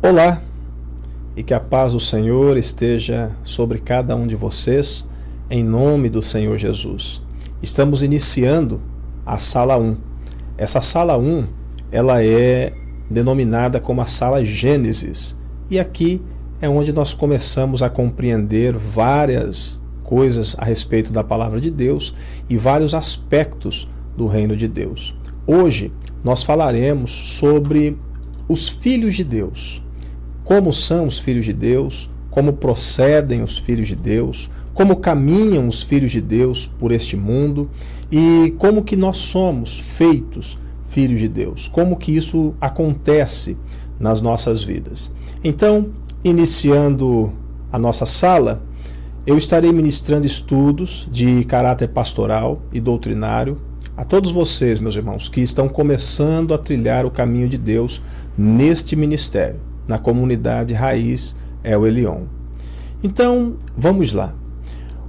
Olá, e que a paz do Senhor esteja sobre cada um de vocês, em nome do Senhor Jesus. Estamos iniciando a Sala 1. Essa Sala 1, ela é denominada como a Sala Gênesis. E aqui é onde nós começamos a compreender várias coisas a respeito da Palavra de Deus e vários aspectos do Reino de Deus. Hoje nós falaremos sobre os filhos de Deus. Como são os filhos de Deus, como procedem os filhos de Deus, como caminham os filhos de Deus por este mundo e como que nós somos feitos filhos de Deus, como que isso acontece nas nossas vidas. Então, iniciando a nossa sala, eu estarei ministrando estudos de caráter pastoral e doutrinário a todos vocês, meus irmãos, que estão começando a trilhar o caminho de Deus neste ministério, na comunidade Raiz El Elyon. Então, vamos lá.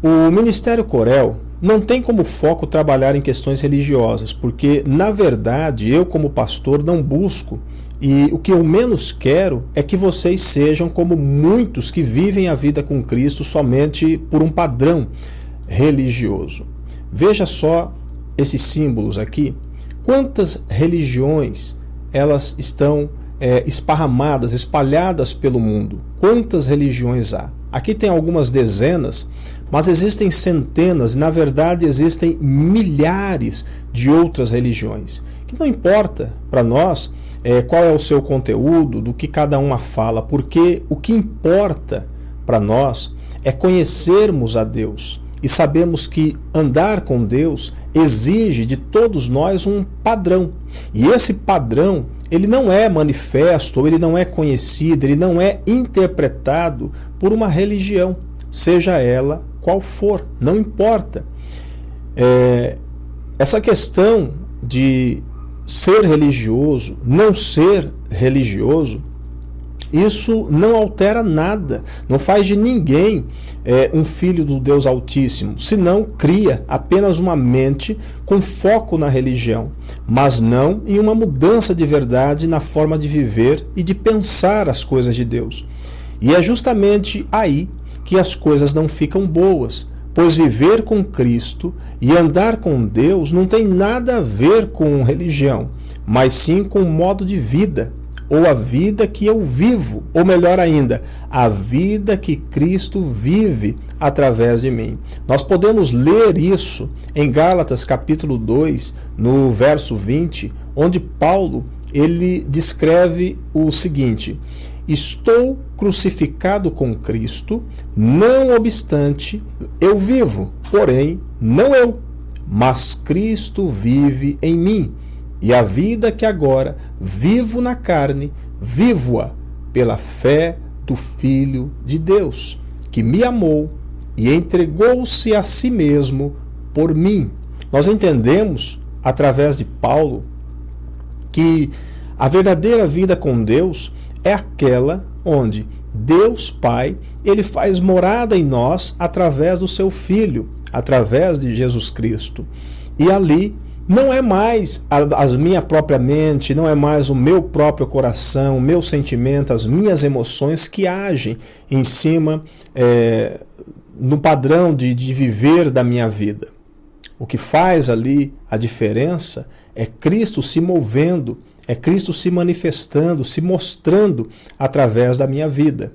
O Ministério Corel não tem como foco trabalhar em questões religiosas, porque, na verdade, eu como pastor não busco, e o que eu menos quero é que vocês sejam como muitos que vivem a vida com Cristo somente por um padrão religioso. Veja só esses símbolos aqui. Quantas religiões elas estão esparramadas, espalhadas pelo mundo? Quantas religiões há? Aqui tem algumas dezenas, mas existem centenas, e na verdade existem milhares de outras religiões, que não importa para nós qual é o seu conteúdo, do que cada uma fala, porque o que importa para nós é conhecermos a Deus e sabemos que andar com Deus exige de todos nós um padrão, e esse padrão ele não é manifesto, ou ele não é conhecido, ele não é interpretado por uma religião, seja ela qual for, não importa. Essa questão de ser religioso, não ser religioso, isso não altera nada, não faz de ninguém um filho do Deus Altíssimo, senão cria apenas uma mente com foco na religião, mas não em uma mudança de verdade na forma de viver e de pensar as coisas de Deus. E é justamente aí que as coisas não ficam boas, pois viver com Cristo e andar com Deus não tem nada a ver com religião, mas sim com modo de vida, ou a vida que eu vivo, ou melhor ainda, a vida que Cristo vive através de mim. Nós podemos ler isso em Gálatas capítulo 2, no verso 20, onde Paulo ele descreve o seguinte: estou crucificado com Cristo, não obstante eu vivo, porém não eu, mas Cristo vive em mim. E a vida que agora vivo na carne, vivo-a pela fé do Filho de Deus, que me amou e entregou-se a si mesmo por mim. Nós entendemos, através de Paulo, que a verdadeira vida com Deus é aquela onde Deus Pai, ele faz morada em nós através do seu Filho, através de Jesus Cristo. E ali não é mais a minha própria mente, não é mais o meu próprio coração, o meu sentimento, as minhas emoções que agem em cima no padrão de viver da minha vida. O que faz ali a diferença é Cristo se movendo, é Cristo se manifestando, se mostrando através da minha vida.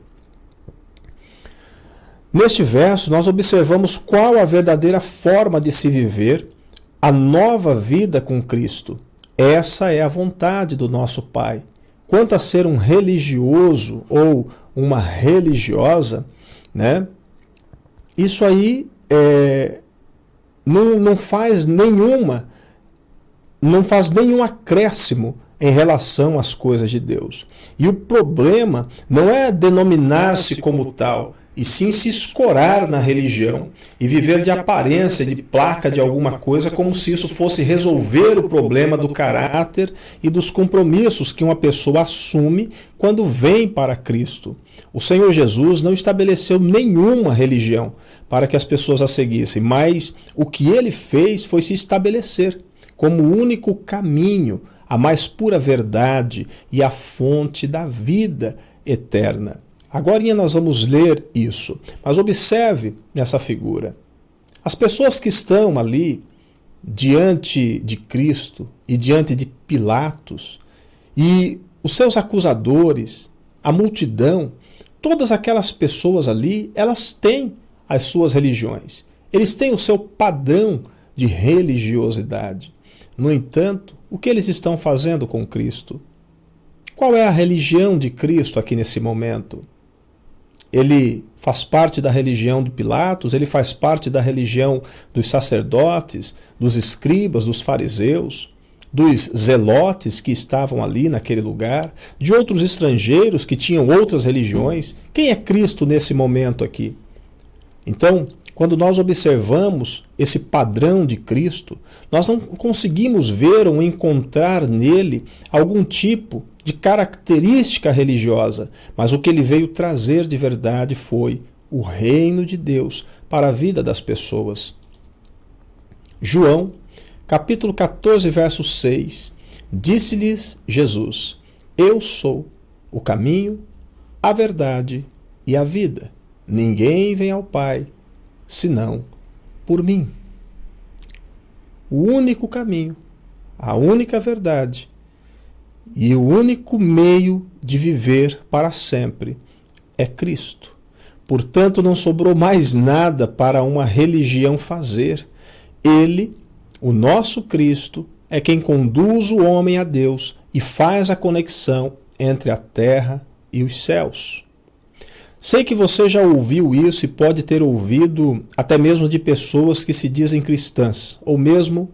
Neste verso, nós observamos qual a verdadeira forma de se viver a nova vida com Cristo. Essa é a vontade do nosso Pai. Quanto a ser um religioso ou uma religiosa, né? Isso aí não faz nenhum acréscimo em relação às coisas de Deus. E o problema não é denominar-se como tal, e sim se escorar na religião e viver de aparência, de placa de alguma coisa, como se isso fosse resolver o problema do caráter e dos compromissos que uma pessoa assume quando vem para Cristo. O Senhor Jesus não estabeleceu nenhuma religião para que as pessoas a seguissem, mas o que ele fez foi se estabelecer como o único caminho, a mais pura verdade e a fonte da vida eterna. Agora nós vamos ler isso, mas observe nessa figura. As pessoas que estão ali diante de Cristo e diante de Pilatos e os seus acusadores, a multidão, todas aquelas pessoas ali, elas têm as suas religiões. Eles têm o seu padrão de religiosidade. No entanto, o que eles estão fazendo com Cristo? Qual é a religião de Cristo aqui nesse momento? Ele faz parte da religião de Pilatos, ele faz parte da religião dos sacerdotes, dos escribas, dos fariseus, dos zelotes que estavam ali naquele lugar, de outros estrangeiros que tinham outras religiões. Quem é Cristo nesse momento aqui? Então, quando nós observamos esse padrão de Cristo, nós não conseguimos ver ou encontrar nele algum tipo de característica religiosa, mas o que ele veio trazer de verdade foi o reino de Deus para a vida das pessoas. João, capítulo 14, verso 6, disse-lhes Jesus: Eu sou o caminho, a verdade e a vida. Ninguém vem ao Pai senão por mim. O único caminho, a única verdade e o único meio de viver para sempre é Cristo. Portanto, não sobrou mais nada para uma religião fazer. Ele, o nosso Cristo, é quem conduz o homem a Deus e faz a conexão entre a terra e os céus. Sei que você já ouviu isso e pode ter ouvido até mesmo de pessoas que se dizem cristãs, ou mesmo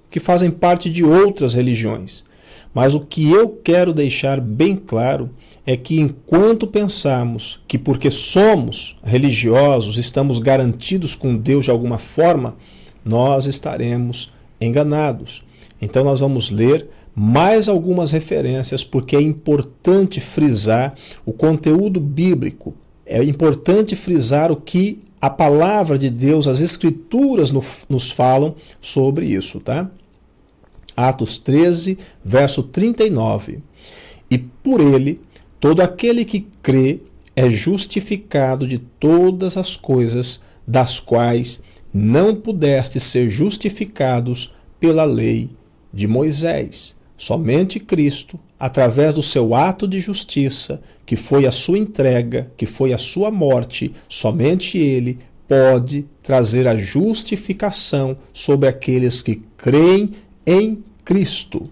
que fazem parte de outras religiões. Mas o que eu quero deixar bem claro é que enquanto pensamos que porque somos religiosos estamos garantidos com Deus de alguma forma, nós estaremos enganados. Então nós vamos ler mais algumas referências porque é importante frisar o conteúdo bíblico. É importante frisar o que a palavra de Deus, as Escrituras nos falam sobre isso, tá? Atos 13, verso 39. E por ele, todo aquele que crê é justificado de todas as coisas das quais não pudestes ser justificados pela lei de Moisés. Somente Cristo, através do seu ato de justiça, que foi a sua entrega, que foi a sua morte, somente Ele pode trazer a justificação sobre aqueles que creem em Cristo.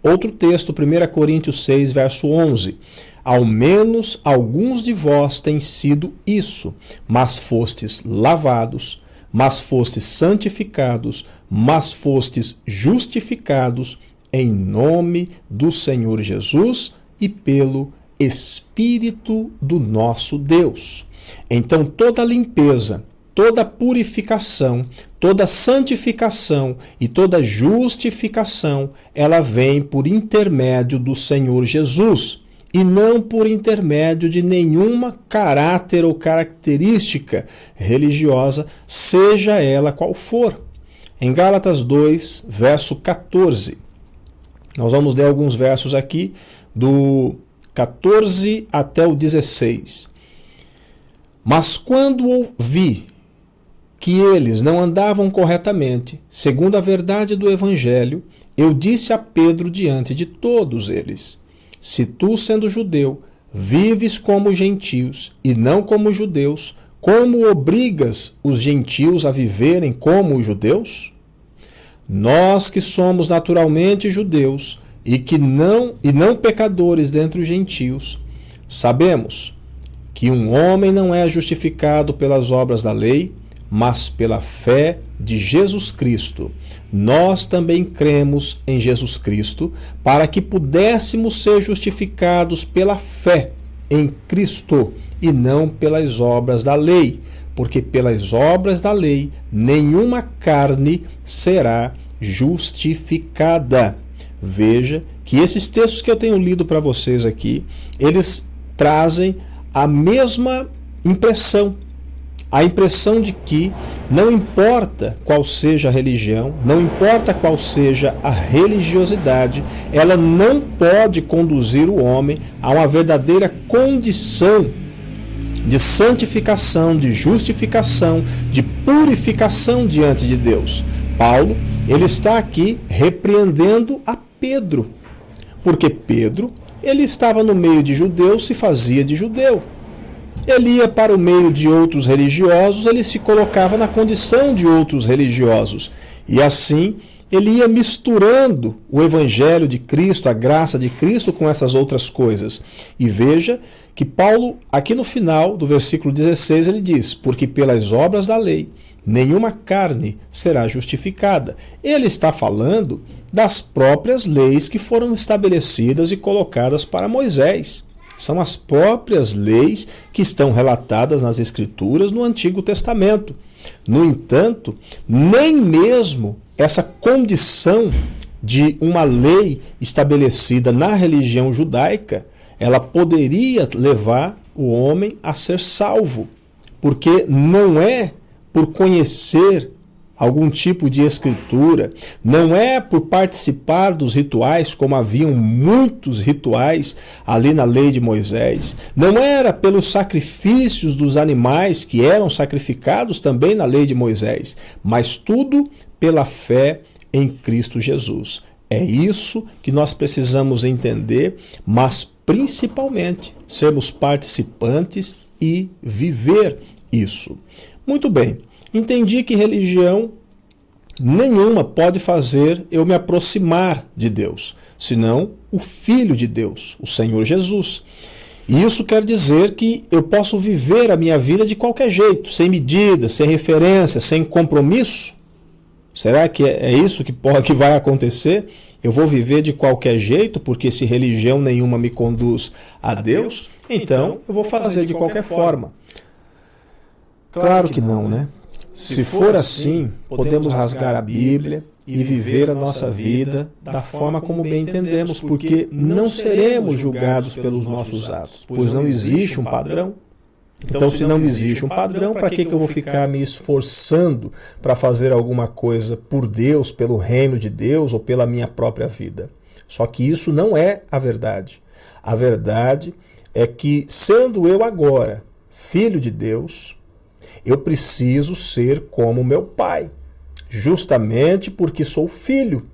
Outro texto, 1 Coríntios 6, verso 11. Ao menos alguns de vós têm sido isso, mas fostes lavados, mas fostes santificados, mas fostes justificados em nome do Senhor Jesus e pelo Espírito do nosso Deus. Então toda limpeza, toda purificação, toda santificação e toda justificação, ela vem por intermédio do Senhor Jesus e não por intermédio de nenhuma caráter ou característica religiosa, seja ela qual for. Em Gálatas 2, verso 14, nós vamos ler alguns versos aqui, do 14 até o 16. Mas quando ouvi que eles não andavam corretamente, segundo a verdade do Evangelho, eu disse a Pedro diante de todos eles: se tu, sendo judeu, vives como gentios e não como judeus, como obrigas os gentios a viverem como os judeus? Nós que somos naturalmente judeus e não pecadores dentre os gentios, sabemos que um homem não é justificado pelas obras da lei, mas pela fé de Jesus Cristo. Nós também cremos em Jesus Cristo para que pudéssemos ser justificados pela fé em Cristo e não pelas obras da lei, porque pelas obras da lei nenhuma carne será justificada. Veja que esses textos que eu tenho lido para vocês aqui, eles trazem a mesma impressão, a impressão de que não importa qual seja a religião, não importa qual seja a religiosidade, ela não pode conduzir o homem a uma verdadeira condição de santificação, de justificação, de purificação diante de Deus. Paulo, ele está aqui repreendendo a Pedro, porque Pedro, ele estava no meio de judeus, se fazia de judeu. Ele ia para o meio de outros religiosos, ele se colocava na condição de outros religiosos. E assim, ele ia misturando o evangelho de Cristo, a graça de Cristo com essas outras coisas. E veja que Paulo, aqui no final do versículo 16, ele diz: porque pelas obras da lei, nenhuma carne será justificada. Ele está falando das próprias leis que foram estabelecidas e colocadas para Moisés. São as próprias leis que estão relatadas nas Escrituras no Antigo Testamento. No entanto, nem mesmo essa condição de uma lei estabelecida na religião judaica, ela poderia levar o homem a ser salvo, porque não é por conhecer algum tipo de escritura, não é por participar dos rituais, como haviam muitos rituais ali na lei de Moisés, não era pelos sacrifícios dos animais que eram sacrificados também na lei de Moisés, mas tudo pela fé em Cristo Jesus. É isso que nós precisamos entender, mas principalmente sermos participantes e viver isso. Muito bem. Entendi que religião nenhuma pode fazer eu me aproximar de Deus, senão o Filho de Deus, o Senhor Jesus. E isso quer dizer que eu posso viver a minha vida de qualquer jeito, sem medida, sem referência, sem compromisso? Será que é isso que vai acontecer? Eu vou viver de qualquer jeito, porque se religião nenhuma me conduz a Deus, então eu vou fazer de qualquer forma. Claro que não, né? Se for assim, podemos rasgar a Bíblia e viver a nossa vida da forma como bem entendemos, porque não seremos julgados pelos nossos atos, pois não existe um padrão. Então, se não existe um padrão, para que eu vou ficar me esforçando para fazer alguma coisa por Deus, pelo reino de Deus ou pela minha própria vida? Só que isso não é a verdade. A verdade é que, sendo eu agora filho de Deus, eu preciso ser como meu pai, justamente porque sou filho.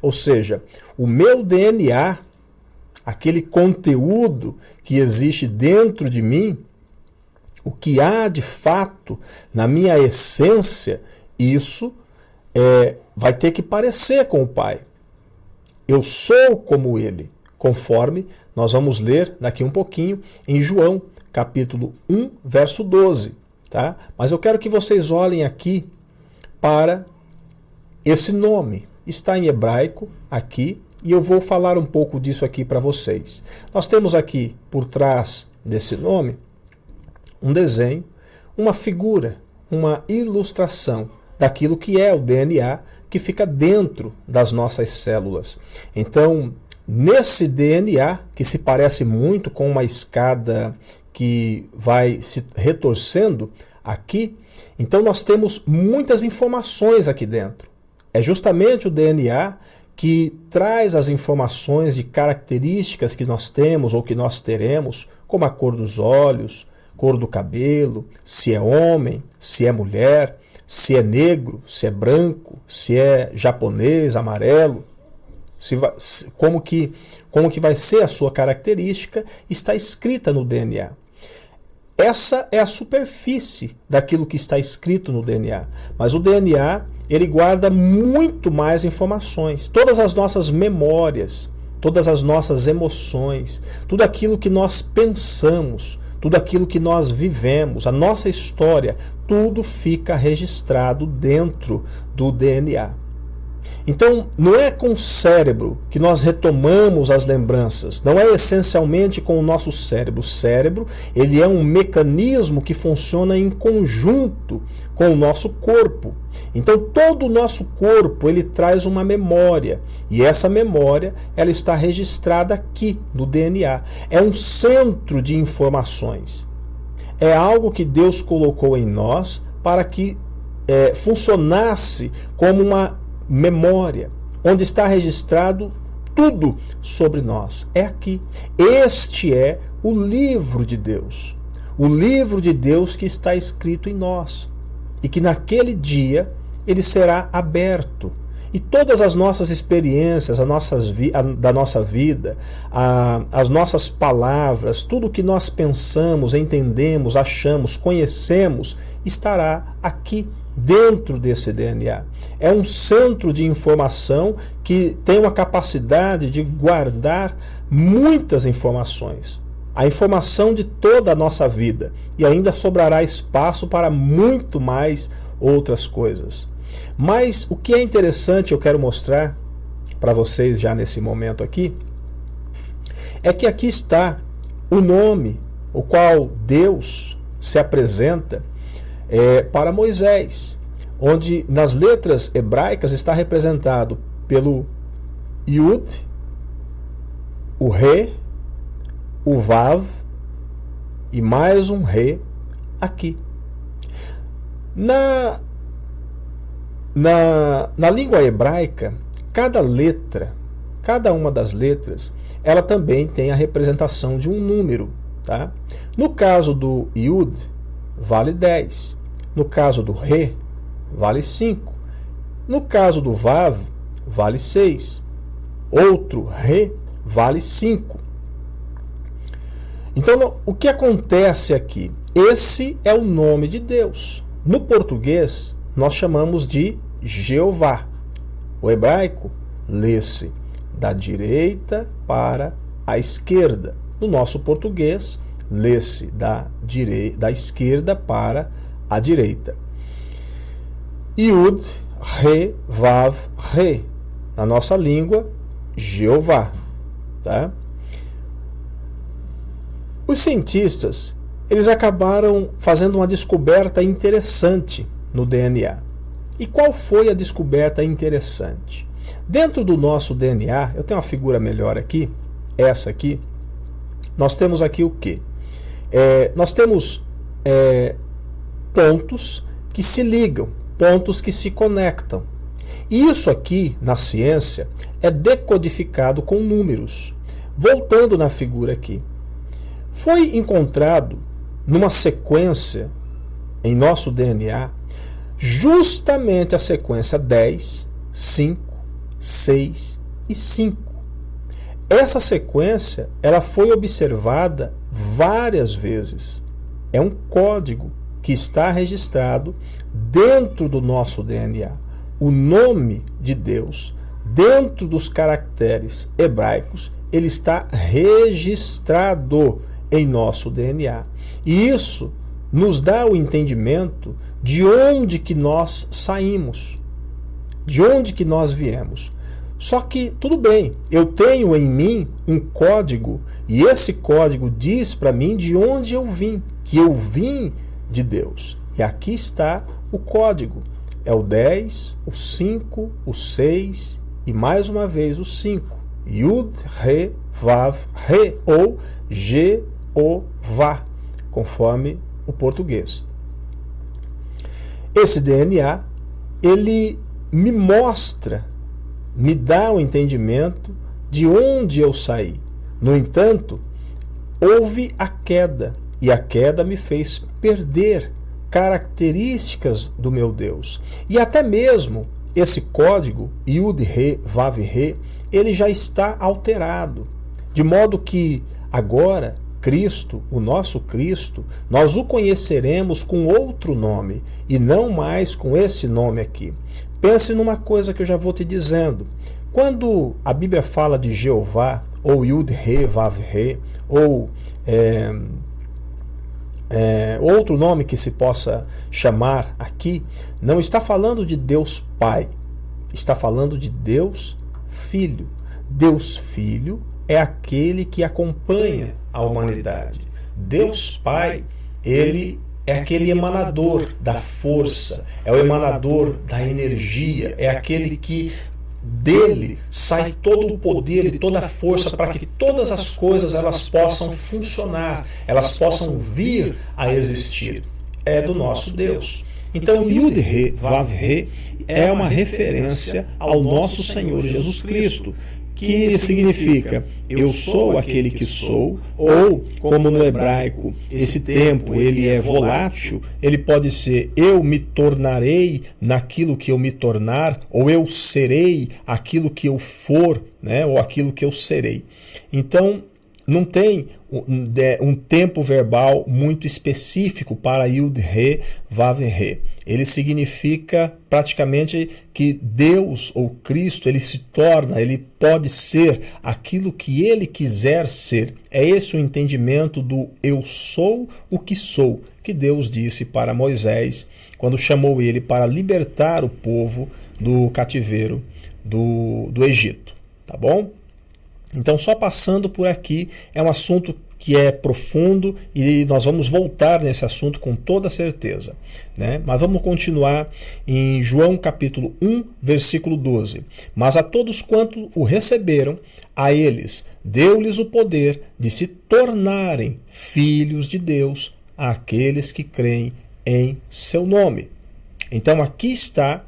Ou seja, o meu DNA, aquele conteúdo que existe dentro de mim, o que há de fato na minha essência, isso vai ter que parecer com o pai. Eu sou como ele, conforme nós vamos ler daqui um pouquinho em João, capítulo 1, verso 12. Tá? Mas eu quero que vocês olhem aqui para esse nome. Está em hebraico aqui e eu vou falar um pouco disso aqui para vocês. Nós temos aqui por trás desse nome um desenho, uma figura, uma ilustração daquilo que é o DNA que fica dentro das nossas células. Então, nesse DNA, que se parece muito com uma escada que vai se retorcendo aqui, então nós temos muitas informações aqui dentro. É justamente o DNA que traz as informações de características que nós temos ou que nós teremos, como a cor dos olhos, cor do cabelo, se é homem, se é mulher, se é negro, se é branco, se é japonês, amarelo, como que vai ser a sua característica, está escrita no DNA. Essa é a superfície daquilo que está escrito no DNA. Mas o DNA, ele guarda muito mais informações. Todas as nossas memórias, todas as nossas emoções, tudo aquilo que nós pensamos, tudo aquilo que nós vivemos, a nossa história, tudo fica registrado dentro do DNA. Então, não é com o cérebro que nós retomamos as lembranças, não é essencialmente com o nosso cérebro. O cérebro, ele é um mecanismo que funciona em conjunto com o nosso corpo. Então, todo o nosso corpo, ele traz uma memória, e essa memória, ela está registrada aqui no DNA. É um centro de informações. é algo que Deus colocou em nós para que funcionasse como uma memória, onde está registrado tudo sobre nós. É aqui. Este é o livro de Deus. O livro de Deus que está escrito em nós. E que naquele dia ele será aberto. E todas as nossas experiências, da nossa vida, as nossas palavras, tudo o que nós pensamos, entendemos, achamos, conhecemos, estará aqui dentro desse DNA. É um centro de informação que tem uma capacidade de guardar muitas informações. A informação de toda a nossa vida. E ainda sobrará espaço para muito mais outras coisas. Mas o que é interessante, eu quero mostrar para vocês já nesse momento aqui, é que aqui está o nome, o qual Deus se apresenta para Moisés, onde nas letras hebraicas está representado pelo Yud, o Re, o Vav e mais um Re aqui. Na língua hebraica, cada letra, cada uma das letras, ela também tem a representação de um número. Tá? No caso do Yud, vale 10. No caso do Re, vale 5. No caso do Vav, vale 6. Outro Re vale 5. Então, o que acontece aqui? Esse é o nome de Deus. No português, nós chamamos de Jeová. O hebraico lê-se da direita para a esquerda. No nosso português, lê-se da esquerda para a direita. Yud, Re, Vav, Re. Na nossa língua, Jeová. Tá? Os cientistas, eles acabaram fazendo uma descoberta interessante no DNA. E qual foi a descoberta interessante? Dentro do nosso DNA, eu tenho uma figura melhor aqui, essa aqui, nós temos aqui o quê? Nós temos pontos que se ligam, pontos que se conectam. E isso aqui, na ciência, é decodificado com números. Voltando na figura aqui, foi encontrado numa sequência em nosso DNA justamente a sequência 10, 5, 6 e 5. Essa sequência ela foi observada várias vezes. É um código que está registrado dentro do nosso DNA. O nome de Deus, dentro dos caracteres hebraicos, ele está registrado em nosso DNA. E isso nos dá o entendimento de onde que nós saímos, de onde que nós viemos. Só que, tudo bem, eu tenho em mim um código, e esse código diz para mim de onde eu vim, que eu vim de Deus. E aqui está o código. É o 10, o 5, o 6 e mais uma vez o 5. Yud, Re, Vav, Re, ou Jeová, conforme o português. Esse DNA, ele me mostra, me dá o entendimento de onde eu saí. No entanto, houve a queda, e a queda me fez perder características do meu Deus. E até mesmo esse código, Yud, Re, Vav, Re, ele já está alterado. De modo que agora, Cristo, o nosso Cristo, nós o conheceremos com outro nome, e não mais com esse nome aqui. Pense numa coisa que eu já vou te dizendo. Quando a Bíblia fala de Jeová, ou Yud, Re, Vav, Re, ou outro nome que se possa chamar aqui, não está falando de Deus Pai, está falando de Deus Filho. Deus Filho é aquele que acompanha a humanidade. Deus Pai, ele é aquele emanador da força, é o emanador da energia, é aquele que dele sai todo o poder e toda a força para que todas as coisas elas possam funcionar, elas possam vir a existir. É do nosso Deus. Então, Yud-He, Vav-He é uma referência ao nosso Senhor Jesus Cristo, que significa eu sou aquele que sou, ou, como no hebraico, esse tempo ele é volátil, ele pode ser eu me tornarei naquilo que eu me tornar, ou eu serei aquilo que eu for, né, ou aquilo que eu serei. Então, não tem um tempo verbal muito específico para Yud-He, Vav-He. Ele significa praticamente que Deus ou Cristo, ele se torna, ele pode ser aquilo que ele quiser ser. É esse o entendimento do eu sou o que sou, que Deus disse para Moisés quando chamou ele para libertar o povo do cativeiro do Egito. Tá bom? Então, só passando por aqui, é um assunto que é profundo e nós vamos voltar nesse assunto com toda certeza, né? Mas vamos continuar em João capítulo 1, versículo 12. Mas a todos quanto o receberam, a eles deu-lhes o poder de se tornarem filhos de Deus, àqueles que creem em seu nome. Então, aqui está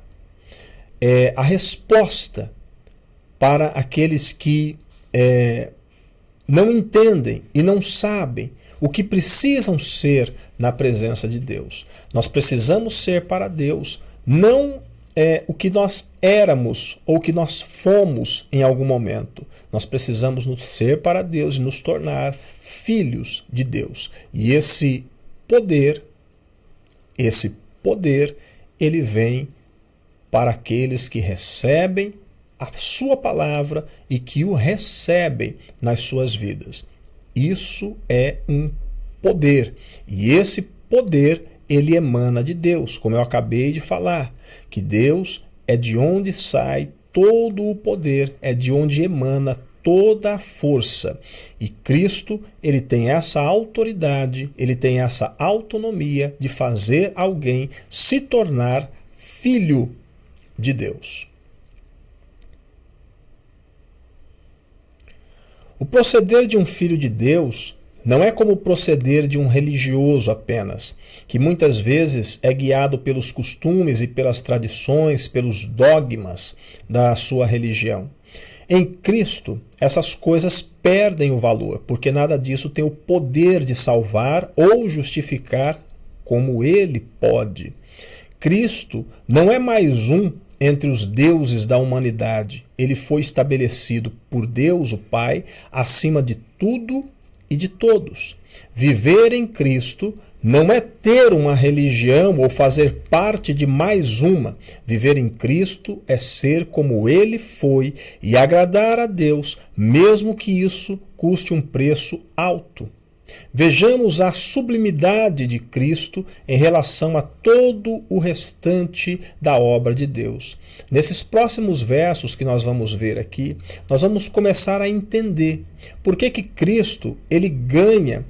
a resposta para aqueles que não entendem e não sabem o que precisam ser na presença de Deus. Nós precisamos ser para Deus, não o que nós éramos ou o que nós fomos em algum momento. Nós precisamos ser para Deus e nos tornar filhos de Deus. E esse poder, ele vem para aqueles que recebem a sua palavra e que o recebem nas suas vidas. Isso é um poder. E esse poder, ele emana de Deus, como eu acabei de falar, que Deus é de onde sai todo o poder, é de onde emana toda a força. E Cristo, ele tem essa autoridade, ele tem essa autonomia de fazer alguém se tornar filho de Deus. O proceder de um filho de Deus não é como o proceder de um religioso apenas, que muitas vezes é guiado pelos costumes e pelas tradições, pelos dogmas da sua religião. Em Cristo, essas coisas perdem o valor, porque nada disso tem o poder de salvar ou justificar como ele pode. Cristo não é mais um entre os deuses da humanidade. Ele foi estabelecido por Deus, o Pai, acima de tudo e de todos. Viver em Cristo não é ter uma religião ou fazer parte de mais uma. Viver em Cristo é ser como Ele foi e agradar a Deus, mesmo que isso custe um preço alto. Vejamos a sublimidade de Cristo em relação a todo o restante da obra de Deus. Nesses próximos versos que nós vamos ver aqui, nós vamos começar a entender por que Cristo ele ganha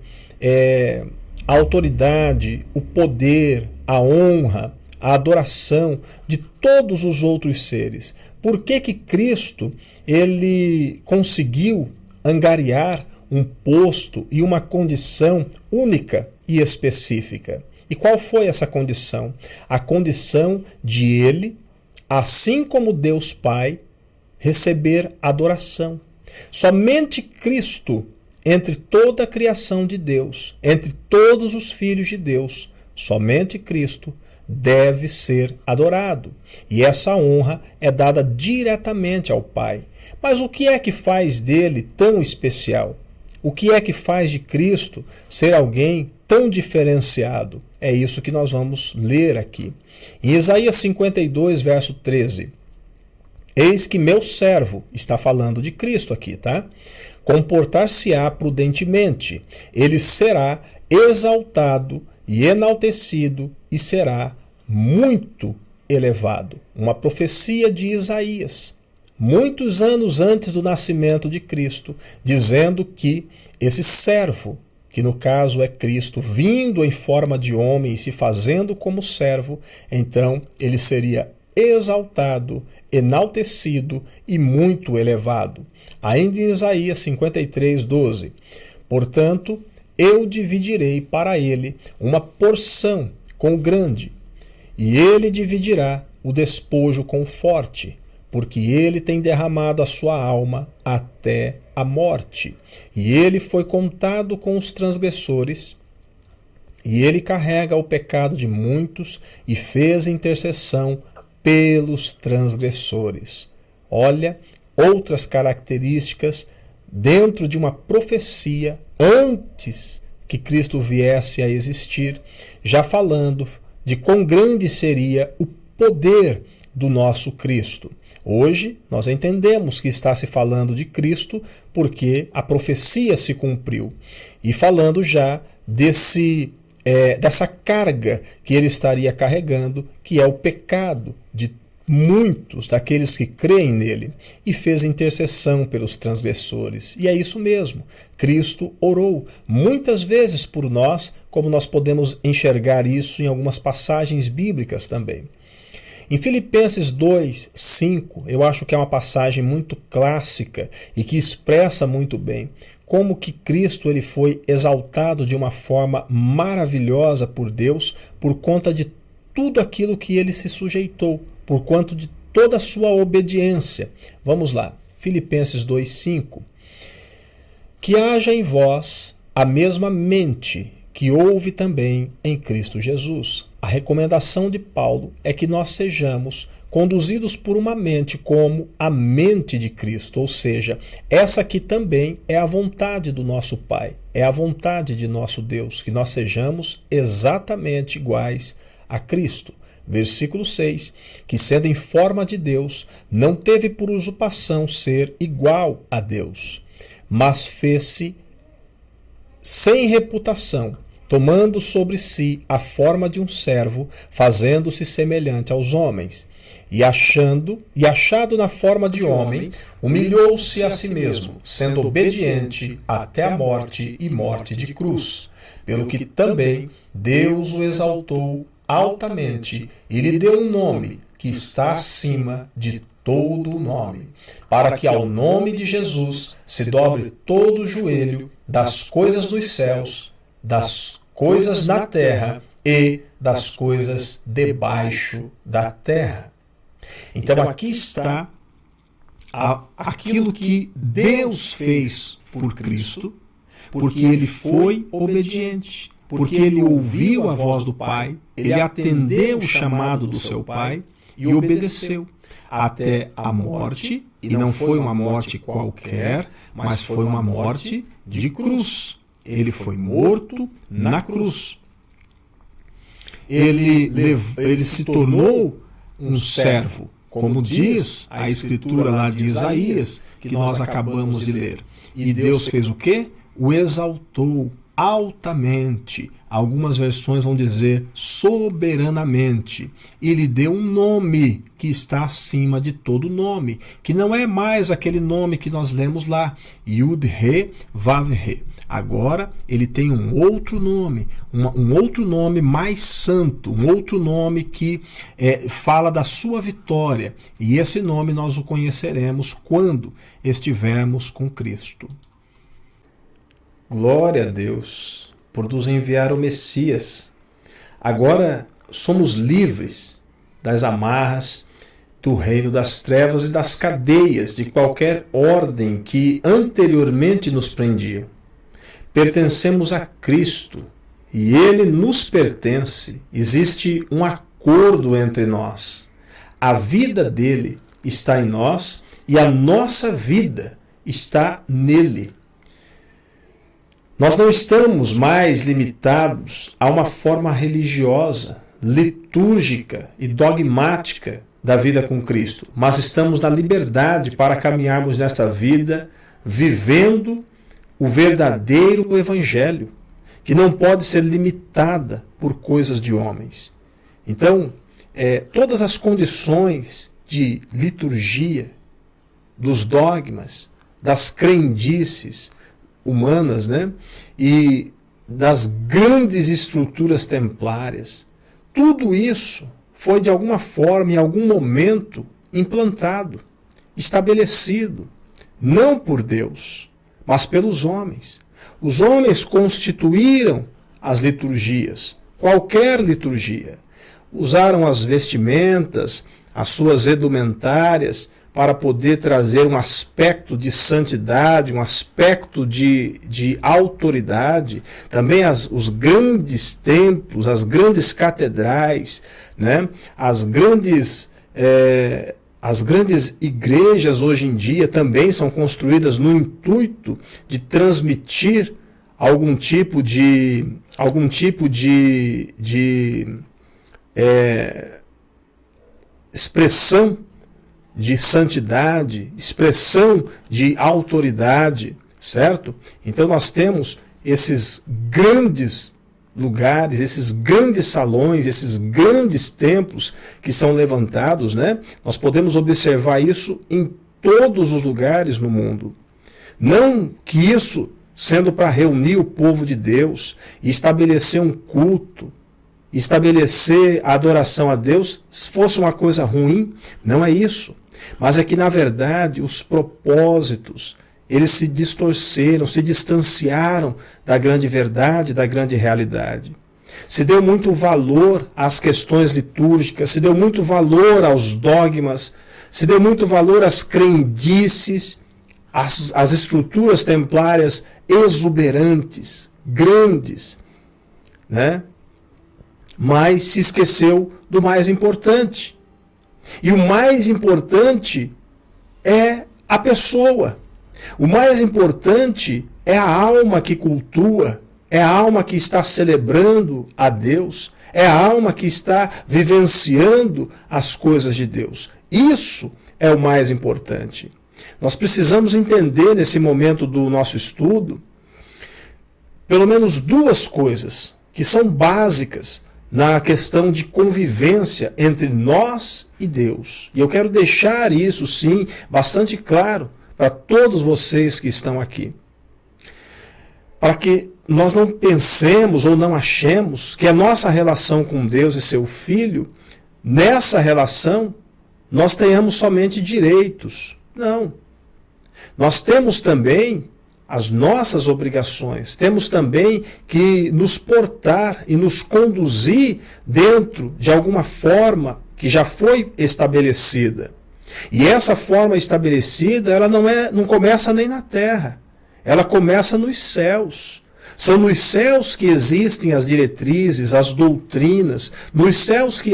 a autoridade, o poder, a honra, a adoração de todos os outros seres. Por que Cristo ele conseguiu angariar um posto e uma condição única e específica. E qual foi essa condição? A condição de ele, assim como Deus Pai, receber adoração. Somente Cristo, entre toda a criação de Deus, entre todos os filhos de Deus, somente Cristo deve ser adorado. E essa honra é dada diretamente ao Pai. Mas o que é que faz dele tão especial? O que é que faz de Cristo ser alguém tão diferenciado? É isso que nós vamos ler aqui. Em Isaías 52, verso 13. Eis que meu servo, está falando de Cristo aqui, tá? Comportar-se-á prudentemente, ele será exaltado e enaltecido e será muito elevado. Uma profecia de Isaías, muitos anos antes do nascimento de Cristo, dizendo que esse servo, que no caso é Cristo, vindo em forma de homem e se fazendo como servo, então ele seria exaltado, enaltecido e muito elevado. Ainda em Isaías 53:12. Portanto, eu dividirei para ele uma porção com o grande, e ele dividirá o despojo com o forte, porque ele tem derramado a sua alma até a morte. E ele foi contado com os transgressores, e ele carrega o pecado de muitos e fez intercessão pelos transgressores. Olha, outras características dentro de uma profecia antes que Cristo viesse a existir, já falando de quão grande seria o poder do nosso Cristo. Hoje nós entendemos que está se falando de Cristo porque a profecia se cumpriu. E falando já dessa carga que ele estaria carregando, que é o pecado de muitos daqueles que creem nele, e fez intercessão pelos transgressores. E é isso mesmo, Cristo orou muitas vezes por nós, como nós podemos enxergar isso em algumas passagens bíblicas também. Em Filipenses 2:5, eu acho que é uma passagem muito clássica e que expressa muito bem como que Cristo ele foi exaltado de uma forma maravilhosa por Deus por conta de tudo aquilo que ele se sujeitou, por quanto de toda a sua obediência. Vamos lá, Filipenses 2:5. Que haja em vós a mesma mente que houve também em Cristo Jesus. A recomendação de Paulo é que nós sejamos conduzidos por uma mente como a mente de Cristo, ou seja, essa aqui também é a vontade do nosso Pai, é a vontade de nosso Deus, que nós sejamos exatamente iguais a Cristo. Versículo 6, que sendo em forma de Deus, não teve por usurpação ser igual a Deus, mas fez-se sem reputação, tomando sobre si a forma de um servo, fazendo-se semelhante aos homens. E achado na forma de homem, humilhou-se a si mesmo, sendo obediente até a morte e morte de cruz, pelo que também Deus o exaltou altamente e lhe deu um nome que está acima de todo nome, para que ao nome de Jesus se dobre todo o joelho das coisas dos céus, das coisas da terra e das coisas debaixo da terra. Então aqui está aquilo que Deus fez por Cristo, porque ele foi obediente, porque ele ouviu a voz do Pai, ele atendeu o chamado do seu Pai e obedeceu até a morte, e não foi uma morte qualquer, mas foi uma morte de cruz. Ele foi morto na cruz. Ele se tornou um servo, como diz a escritura lá de Isaías, que nós acabamos de ler. E Deus fez o quê? O exaltou altamente. Algumas versões vão dizer soberanamente. E lhe deu um nome que está acima de todo nome, que não é mais aquele nome que nós lemos lá, Yud-He, Vav-He. Agora ele tem um outro nome, um outro nome mais santo, um outro nome que fala da sua vitória. E esse nome nós o conheceremos quando estivermos com Cristo. Glória a Deus por nos enviar o Messias. Agora somos livres das amarras do reino das trevas e das cadeias de qualquer ordem que anteriormente nos prendiam. Pertencemos a Cristo e Ele nos pertence. Existe um acordo entre nós. A vida dele está em nós e a nossa vida está nele. Nós não estamos mais limitados a uma forma religiosa, litúrgica e dogmática da vida com Cristo, mas estamos na liberdade para caminharmos nesta vida vivendo o verdadeiro evangelho, que não pode ser limitada por coisas de homens. Então, todas as condições de liturgia, dos dogmas, das crendices humanas, né? E das grandes estruturas templárias, tudo isso foi de alguma forma, em algum momento, implantado, estabelecido, não por Deus, mas pelos homens. Os homens constituíram as liturgias, qualquer liturgia. Usaram as vestimentas, as suas edumentárias, para poder trazer um aspecto de santidade, um aspecto de autoridade. Também os grandes templos, as grandes catedrais, né? As grandes igrejas hoje em dia também são construídas no intuito de transmitir algum tipo de expressão de santidade, expressão de autoridade, certo? Então nós temos esses grandes lugares, esses grandes salões, esses grandes templos que são levantados, né? Nós podemos observar isso em todos os lugares no mundo. Não que isso, sendo para reunir o povo de Deus e estabelecer um culto, estabelecer a adoração a Deus, fosse uma coisa ruim, não é isso. Mas é que, na verdade, os propósitos, eles se distorceram, se distanciaram da grande verdade, da grande realidade. Se deu muito valor às questões litúrgicas, se deu muito valor aos dogmas, se deu muito valor às crendices, às estruturas templárias exuberantes, grandes, né? Mas se esqueceu do mais importante. E o mais importante é a pessoa. O mais importante é a alma que cultua, é a alma que está celebrando a Deus, é a alma que está vivenciando as coisas de Deus. Isso é o mais importante. Nós precisamos entender nesse momento do nosso estudo pelo menos duas coisas que são básicas na questão de convivência entre nós e Deus. E eu quero deixar isso, sim, bastante claro para todos vocês que estão aqui. Para que nós não pensemos ou não achemos que a nossa relação com Deus e seu Filho, nessa relação, nós tenhamos somente direitos. Não. Nós temos também as nossas obrigações, temos também que nos portar e nos conduzir dentro de alguma forma que já foi estabelecida. E essa forma estabelecida, ela não começa nem na terra, ela começa nos céus. São nos céus que existem as diretrizes, as doutrinas, nos céus que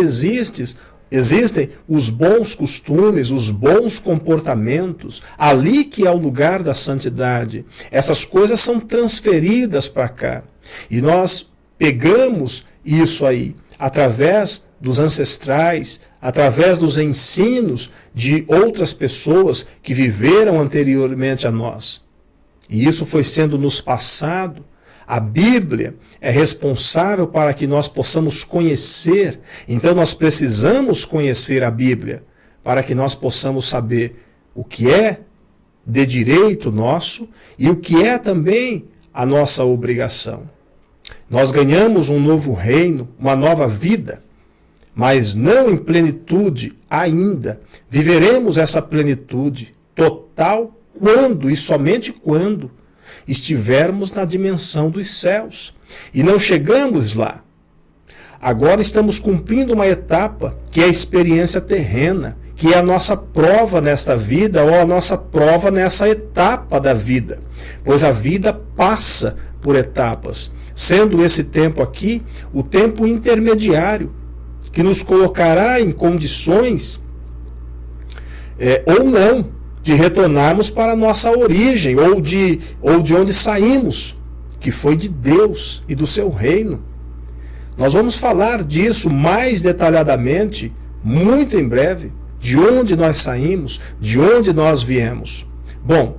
existem os bons costumes, os bons comportamentos, ali que é o lugar da santidade. Essas coisas são transferidas para cá. E nós pegamos isso aí, através dos ancestrais, através dos ensinos de outras pessoas que viveram anteriormente a nós. E isso foi sendo nos passado. A Bíblia é responsável para que nós possamos conhecer. Então nós precisamos conhecer a Bíblia para que nós possamos saber o que é de direito nosso e o que é também a nossa obrigação. Nós ganhamos um novo reino, uma nova vida, mas não em plenitude ainda. Viveremos essa plenitude total quando e somente quando estivermos na dimensão dos céus. E não chegamos lá. Agora estamos cumprindo uma etapa que é a experiência terrena, que é a nossa prova nesta vida ou a nossa prova nessa etapa da vida. Pois a vida passa por etapas, sendo esse tempo aqui o tempo intermediário, que nos colocará em condições ou não de retornarmos para a nossa origem, ou de onde saímos, que foi de Deus e do seu reino. Nós vamos falar disso mais detalhadamente, muito em breve, de onde nós saímos, de onde nós viemos. Bom,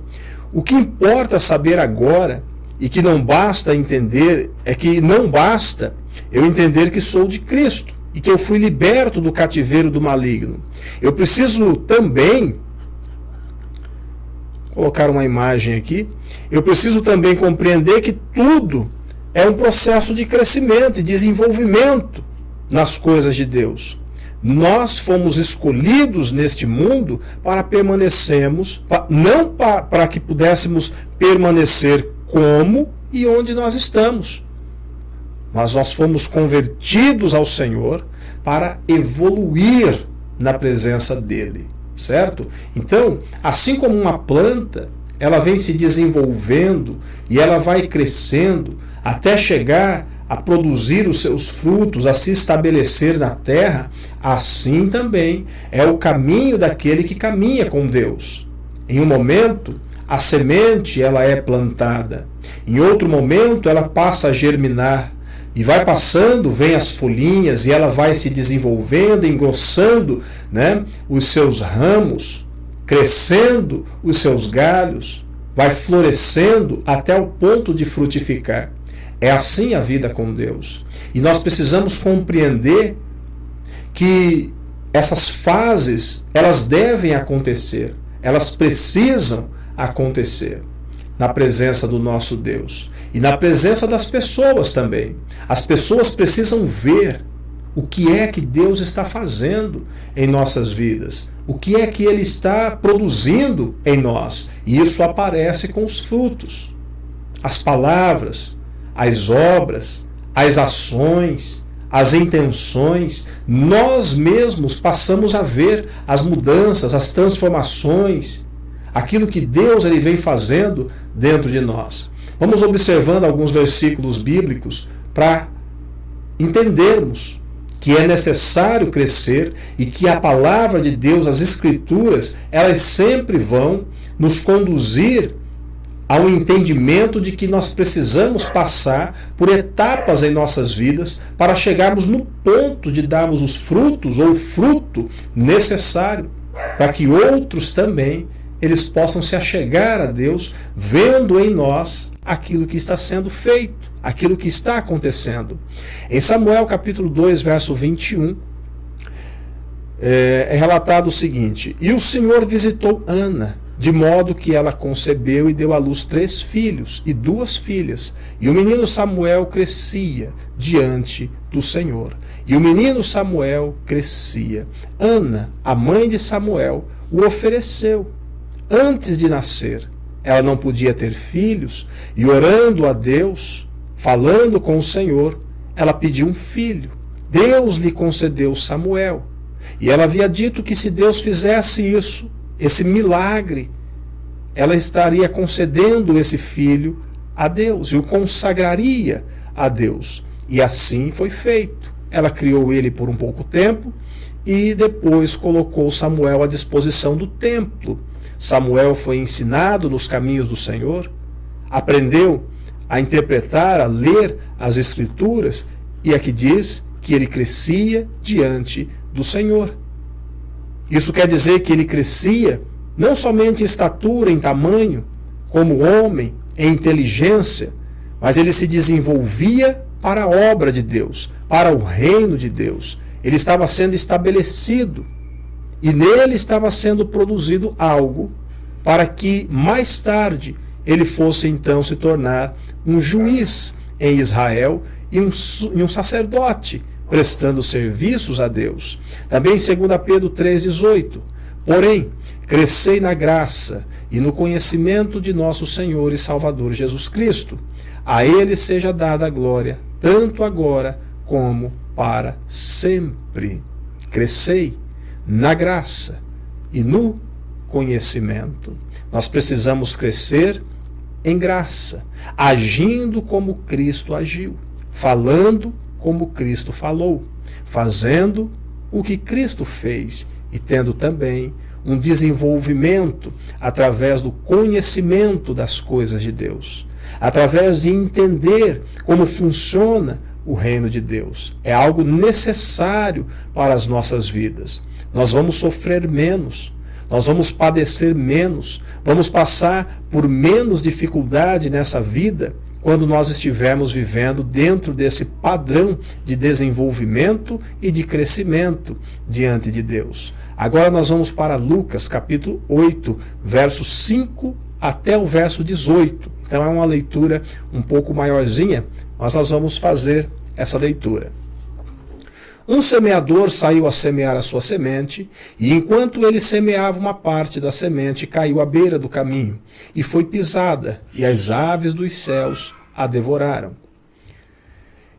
o que importa saber agora, e que não basta entender, é que não basta eu entender que sou de Cristo, e que eu fui liberto do cativeiro do maligno. Eu preciso também colocar uma imagem aqui, eu preciso também compreender que tudo é um processo de crescimento e desenvolvimento nas coisas de Deus. Nós fomos escolhidos neste mundo para permanecermos, não para que pudéssemos permanecer como e onde nós estamos. Mas nós fomos convertidos ao Senhor para evoluir na presença dele, certo? Então, assim como uma planta, ela vem se desenvolvendo e ela vai crescendo até chegar a produzir os seus frutos, a se estabelecer na terra, assim também é o caminho daquele que caminha com Deus. Em um momento, a semente ela é plantada. Em outro momento, ela passa a germinar. E vai passando, vem as folhinhas e ela vai se desenvolvendo, engrossando, né, os seus ramos, crescendo os seus galhos, vai florescendo até o ponto de frutificar. É assim a vida com Deus. E nós precisamos compreender que essas fases, elas devem acontecer, elas precisam acontecer na presença do nosso Deus e na presença das pessoas também. As pessoas precisam ver o que é que Deus está fazendo em nossas vidas, o que é que Ele está produzindo em nós. E isso aparece com os frutos, as palavras, as obras, as ações, as intenções. Nós mesmos passamos a ver as mudanças, as transformações, aquilo que Deus ele vem fazendo dentro de nós. Vamos observando alguns versículos bíblicos para entendermos que é necessário crescer e que a palavra de Deus, as Escrituras, elas sempre vão nos conduzir ao entendimento de que nós precisamos passar por etapas em nossas vidas para chegarmos no ponto de darmos os frutos ou o fruto necessário para que outros também eles possam se achegar a Deus, vendo em nós aquilo que está sendo feito, aquilo que está acontecendo. Em Samuel capítulo 2, verso 21, é relatado o seguinte: E o Senhor visitou Ana, de modo que ela concebeu e deu à luz 3 filhos e 2 filhas. E o menino Samuel crescia diante do Senhor. E o menino Samuel crescia. Ana, a mãe de Samuel, o ofereceu. Antes de nascer, ela não podia ter filhos, e orando a Deus, falando com o Senhor, ela pediu um filho. Deus lhe concedeu Samuel. E ela havia dito que se Deus fizesse isso, esse milagre, ela estaria concedendo esse filho a Deus e o consagraria a Deus. E assim foi feito. Ela criou ele por um pouco tempo e depois colocou Samuel à disposição do templo. Samuel foi ensinado nos caminhos do Senhor, aprendeu a interpretar, a ler as Escrituras, e aqui diz que ele crescia diante do Senhor. Isso quer dizer que ele crescia não somente em estatura, em tamanho, como homem, em inteligência, mas ele se desenvolvia para a obra de Deus, para o reino de Deus. Ele estava sendo estabelecido e nele estava sendo produzido algo para que mais tarde ele fosse então se tornar um juiz em Israel e um sacerdote, prestando serviços a Deus. Também em 2 Pedro 3,18, porém, crescei na graça e no conhecimento de nosso Senhor e Salvador Jesus Cristo. A Ele seja dada a glória, tanto agora como para sempre. Crescei na graça e no conhecimento. Nós precisamos crescer em graça, agindo como Cristo agiu, falando como Cristo falou, fazendo o que Cristo fez e tendo também um desenvolvimento através do conhecimento das coisas de Deus, através de entender como funciona o reino de Deus. É algo necessário para as nossas vidas. Nós vamos sofrer menos, nós vamos padecer menos, vamos passar por menos dificuldade nessa vida quando nós estivermos vivendo dentro desse padrão de desenvolvimento e de crescimento diante de Deus. Agora nós vamos para Lucas capítulo 8, verso 5 até o verso 18. Então é uma leitura um pouco maiorzinha, mas nós vamos fazer essa leitura. Um semeador saiu a semear a sua semente, e enquanto ele semeava, uma parte da semente caiu à beira do caminho, e foi pisada, e as aves dos céus a devoraram.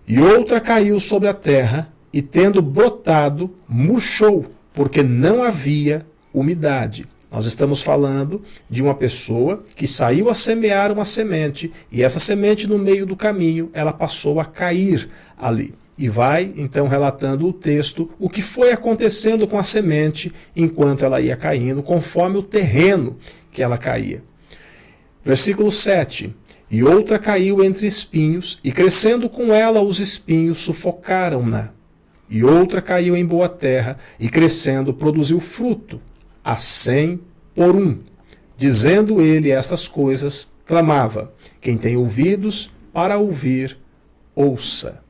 E outra caiu sobre a terra, e tendo brotado, murchou, porque não havia umidade. Nós estamos falando de uma pessoa que saiu a semear uma semente, e essa semente no meio do caminho, ela passou a cair ali. E vai, então, relatando o texto, o que foi acontecendo com a semente enquanto ela ia caindo, conforme o terreno que ela caía. Versículo 7. E outra caiu entre espinhos, e crescendo com ela os espinhos sufocaram-na. E outra caiu em boa terra, e crescendo produziu fruto, a 100 por 1. Dizendo ele estas coisas, clamava: quem tem ouvidos para ouvir, ouça.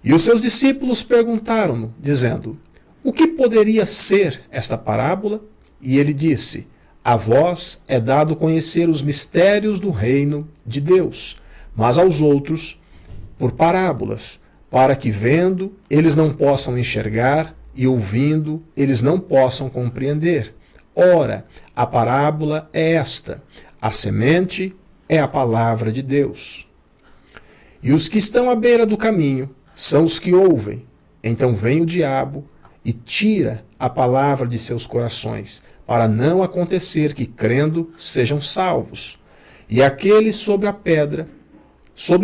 E os seus discípulos perguntaram-no, dizendo: o que poderia ser esta parábola? E ele disse: a vós é dado conhecer os mistérios do reino de Deus, mas aos outros por parábolas, para que vendo eles não possam enxergar, e ouvindo eles não possam compreender. Ora, a parábola é esta: a semente é a palavra de Deus. E os que estão à beira do caminho são os que ouvem. Então vem o diabo e tira a palavra de seus corações, para não acontecer que, crendo, sejam salvos. E aqueles sobre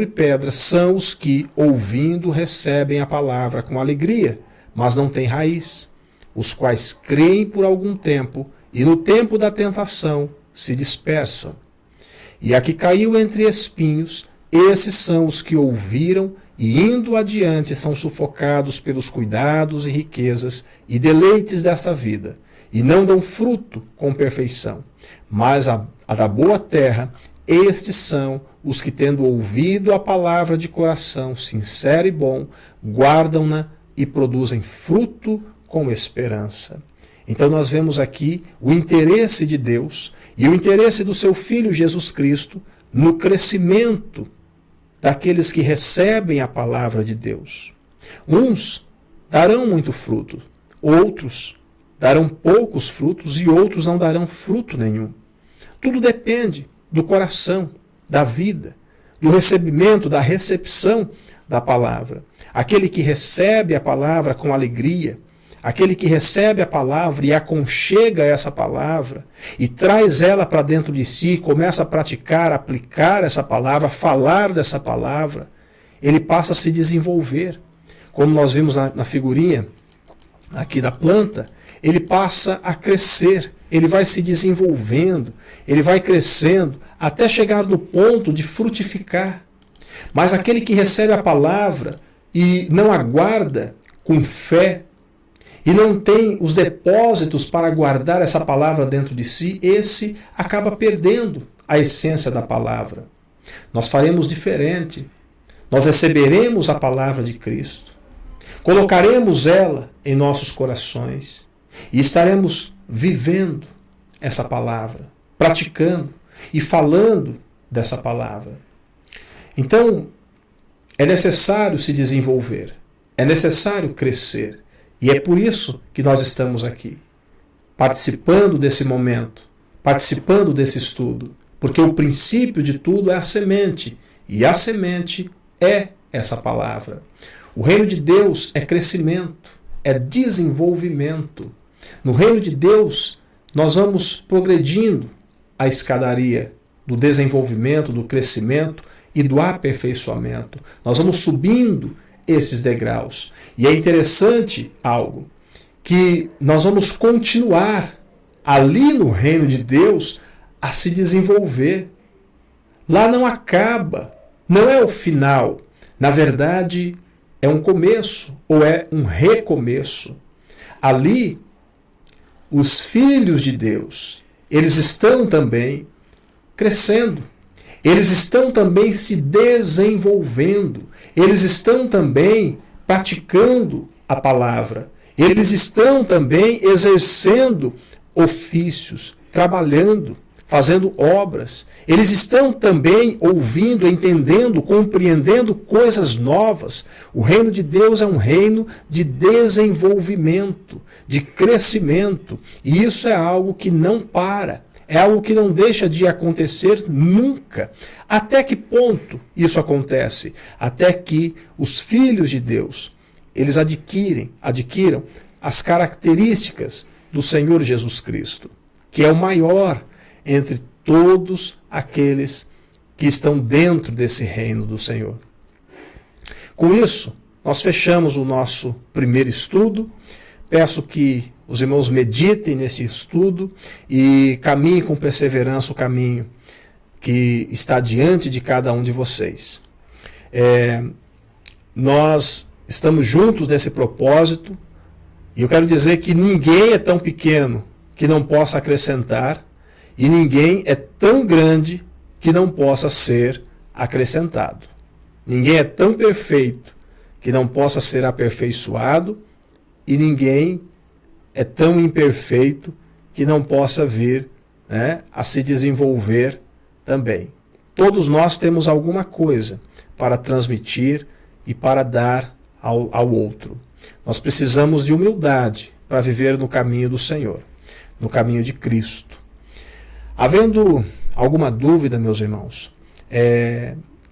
pedra são os que, ouvindo, recebem a palavra com alegria, mas não têm raiz, os quais creem por algum tempo, e no tempo da tentação se dispersam. E a que caiu entre espinhos, esses são os que ouviram, e indo adiante são sufocados pelos cuidados e riquezas e deleites desta vida, e não dão fruto com perfeição. Mas a da boa terra, estes são os que, tendo ouvido a palavra de coração sincero e bom, guardam-na e produzem fruto com esperança. Então nós vemos aqui o interesse de Deus e o interesse do seu Filho Jesus Cristo no crescimento daqueles que recebem a palavra de Deus. Uns darão muito fruto, outros darão poucos frutos e outros não darão fruto nenhum. Tudo depende do coração, da vida, do recebimento, da recepção da palavra. Aquele que recebe a palavra com alegria, aquele que recebe a palavra e aconchega essa palavra e traz ela para dentro de si, começa a praticar, aplicar essa palavra, falar dessa palavra, ele passa a se desenvolver. Como nós vimos na figurinha aqui da planta, ele passa a crescer, ele vai se desenvolvendo, ele vai crescendo até chegar no ponto de frutificar. Mas aquele que recebe a palavra e não aguarda com fé, e não tem os depósitos para guardar essa palavra dentro de si, esse acaba perdendo a essência da palavra. Nós faremos diferente. Nós receberemos a palavra de Cristo, colocaremos ela em nossos corações e estaremos vivendo essa palavra, praticando e falando dessa palavra. Então, é necessário se desenvolver, é necessário crescer. E é por isso que nós estamos aqui, participando desse momento, participando desse estudo, porque o princípio de tudo é a semente, e a semente é essa palavra. O reino de Deus é crescimento, é desenvolvimento. No reino de Deus, nós vamos progredindo a escadaria do desenvolvimento, do crescimento e do aperfeiçoamento. Nós vamos subindo esses degraus. E é interessante algo, que nós vamos continuar ali no reino de Deus a se desenvolver. Lá não acaba, não é o final. Na verdade, é um começo ou é um recomeço. Ali, os filhos de Deus, eles estão também crescendo. Eles estão também se desenvolvendo. Eles estão também praticando a palavra. Eles estão também exercendo ofícios, trabalhando, fazendo obras. Eles estão também ouvindo, entendendo, compreendendo coisas novas. O reino de Deus é um reino de desenvolvimento, de crescimento. E isso é algo que não para. É algo que não deixa de acontecer nunca. Até que ponto isso acontece? Até que os filhos de Deus, eles adquiram as características do Senhor Jesus Cristo, que é o maior entre todos aqueles que estão dentro desse reino do Senhor. Com isso, nós fechamos o nosso primeiro estudo. Peço que os irmãos meditem nesse estudo e caminhem com perseverança o caminho que está diante de cada um de vocês. Nós estamos juntos nesse propósito e eu quero dizer que ninguém é tão pequeno que não possa acrescentar e ninguém é tão grande que não possa ser acrescentado. Ninguém é tão perfeito que não possa ser aperfeiçoado e ninguém é tão imperfeito que não possa vir, a se desenvolver também. Todos nós temos alguma coisa para transmitir e para dar ao outro. Nós precisamos de humildade para viver no caminho do Senhor, no caminho de Cristo. Havendo alguma dúvida, meus irmãos,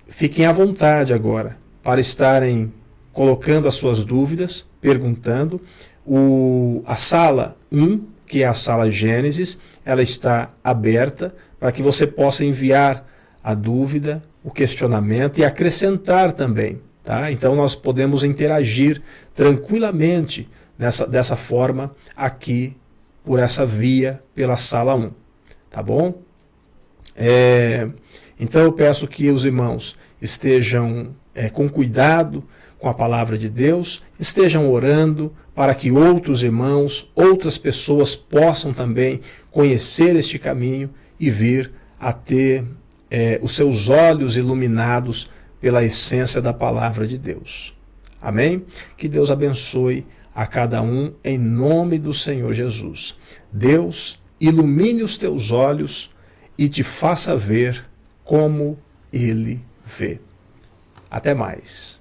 fiquem à vontade agora para estarem colocando as suas dúvidas, perguntando. A sala 1, que é a sala Gênesis, ela está aberta para que você possa enviar a dúvida, o questionamento e acrescentar também. Tá? Então nós podemos interagir tranquilamente dessa forma aqui, por essa via, pela sala 1. Tá bom? Então eu peço que os irmãos estejam com cuidado com a palavra de Deus, estejam orando para que outros irmãos, outras pessoas possam também conhecer este caminho e vir a ter os seus olhos iluminados pela essência da palavra de Deus. Amém? Que Deus abençoe a cada um em nome do Senhor Jesus. Deus ilumine os teus olhos e te faça ver como Ele vê. Até mais.